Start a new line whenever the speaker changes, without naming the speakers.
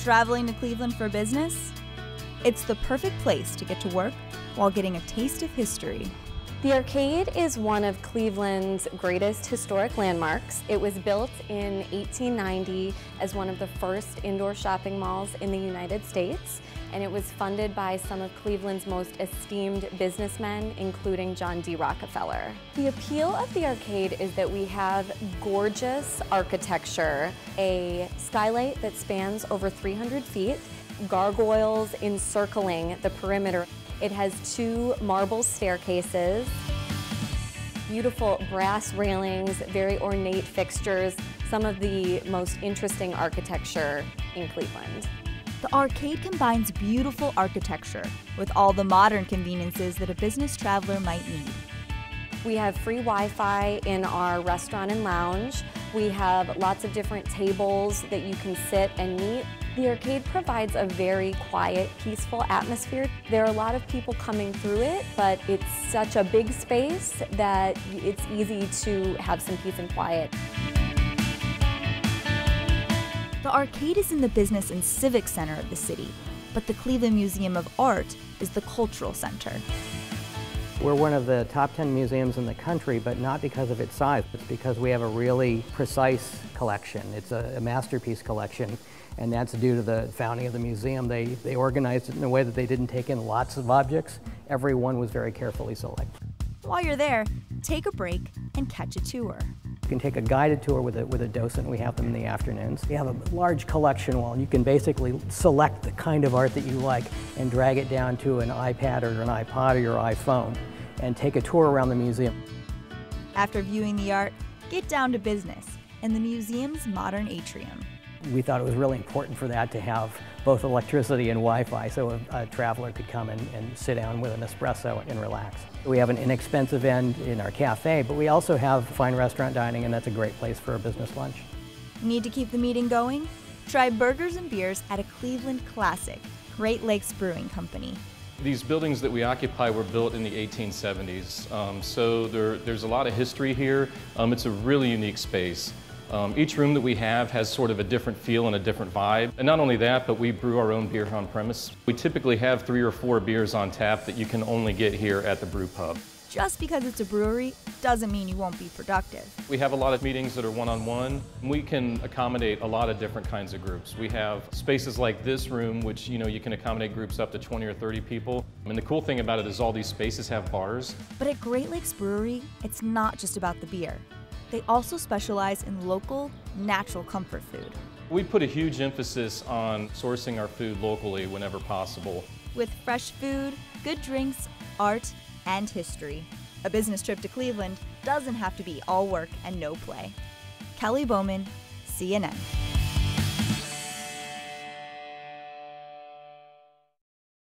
Traveling to Cleveland for business? It's the perfect place to get to work while getting a taste of history.
The arcade is one of Cleveland's greatest historic landmarks. It was built in 1890 as one of the first indoor shopping malls in the United States, and it was funded by some of Cleveland's most esteemed businessmen, including John D. Rockefeller. The appeal of the arcade is that we have gorgeous architecture, a skylight that spans over 300 feet, gargoyles encircling the perimeter. It has 2 marble staircases, beautiful brass railings, very ornate fixtures, some of the most interesting architecture in Cleveland.
The arcade combines beautiful architecture with all the modern conveniences that a business traveler might need.
We have free Wi-Fi in our restaurant and lounge. We have lots of different tables that you can sit and meet. The arcade provides a very quiet, peaceful atmosphere. There are a lot of people coming through it, but it's such a big space that it's easy to have some peace and quiet.
The arcade is in the business and civic center of the city, but the Cleveland Museum of Art is the cultural center.
We're one of the top 10 museums in the country, but not because of its size. It's because we have a really precise collection. It's a masterpiece collection, and that's due to the founding of the museum. They organized it in a way that they didn't take in lots of objects. Every one was very carefully selected.
While you're there, take a break and catch a tour.
You can take a guided tour with a docent. We have them in the afternoons. We have a large collection wall. You can basically select the kind of art that you like and drag it down to an iPad or an iPod or your iPhone and take a tour around the museum.
After viewing the art, get down to business in the museum's modern atrium.
We thought it was really important for that to have both electricity and Wi-Fi so a traveler could come and sit down with an espresso and relax. We have an inexpensive end in our cafe, but we also have fine restaurant dining, and that's a great place for a business lunch.
Need to keep the meeting going? Try burgers and beers at a Cleveland classic, Great Lakes Brewing Company.
These buildings that we occupy were built in the 1870s, so there's a lot of history here. It's a really unique space. Each room that we have has sort of a different feel and a different vibe. And not only that, but we brew our own beer on premise. We typically have 3 or 4 beers on tap that you can only get here at the brew pub.
Just because it's a brewery doesn't mean you won't be productive.
We have a lot of meetings that are one-on-one. We can accommodate a lot of different kinds of groups. We have spaces like this room, which you can accommodate groups up to 20 or 30 people. And the cool thing about it is all these spaces have bars.
But at Great Lakes Brewery, it's not just about the beer. They also specialize in local, natural comfort food.
We put a huge emphasis on sourcing our food locally whenever possible.
With fresh food, good drinks, art, and history. A business trip to Cleveland doesn't have to be all work and no play. Kelly Bowman, CNN.